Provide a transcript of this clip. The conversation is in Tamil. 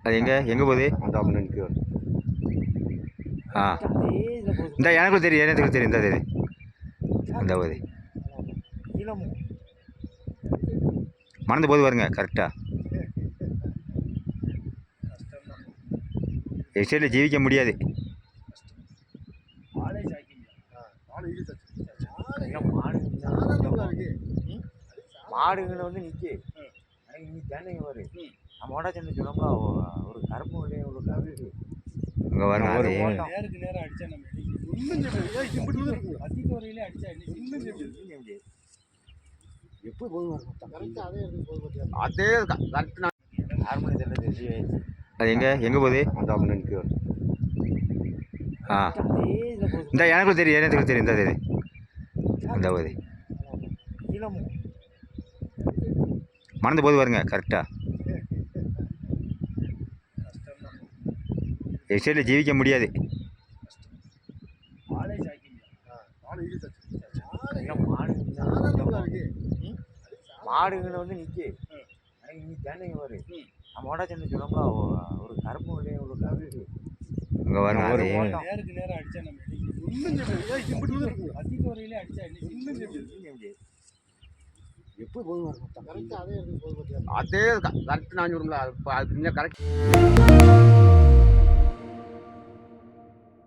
அது எங்கே போகுது? அந்த நிற்க. இந்த எனக்கு தெரியும், எனக்கு தெரியும். இந்த தெரியும் அந்த போகுது, மணந்து போது பாருங்க கரெக்டாக. எக்ஸைடில் ஜீவிக்க முடியாது. மாடுகளை வந்து நிற்கி நீ தேனைங்க வரு நம்ம ஓடா சென்று சொன்னோம்னா ஒரு கருப்பு இல்லையே ஒரு கருப்பு இங்கே பாருங்க. அது நேருக்கு நேரம் அடிச்சா நம்ம அதிக வரையிலே அடிச்சா எப்போ போதும் அதே கரெக்ட். ஹார்மோனி தெரிஞ்சு அது எங்கே போகுது? அந்த நிற்க. இந்த எனக்கு தெரியும், எனக்கு தெரியும். இந்த தெரியும் அந்த போகுது, மணந்து போது பாருங்க கரெக்டாக. எக்ஸைடில் ஜீவிக்க முடியாது. மாடுகளை வந்து நிற்கி நீ தேனைங்க வரு நம்ம ஓடா சென்று சொன்னோம்னா ஒரு கருப்பு இல்லையே ஒரு கருப்பு இங்கே பாருங்க. அது நேருக்கு நேரம் அடிச்சா நம்ம அதிக வரையிலே அடிச்சா எப்போ போதும் அதே கரெக்ட். நான் சொல்லுங்களா கரெக்ட்.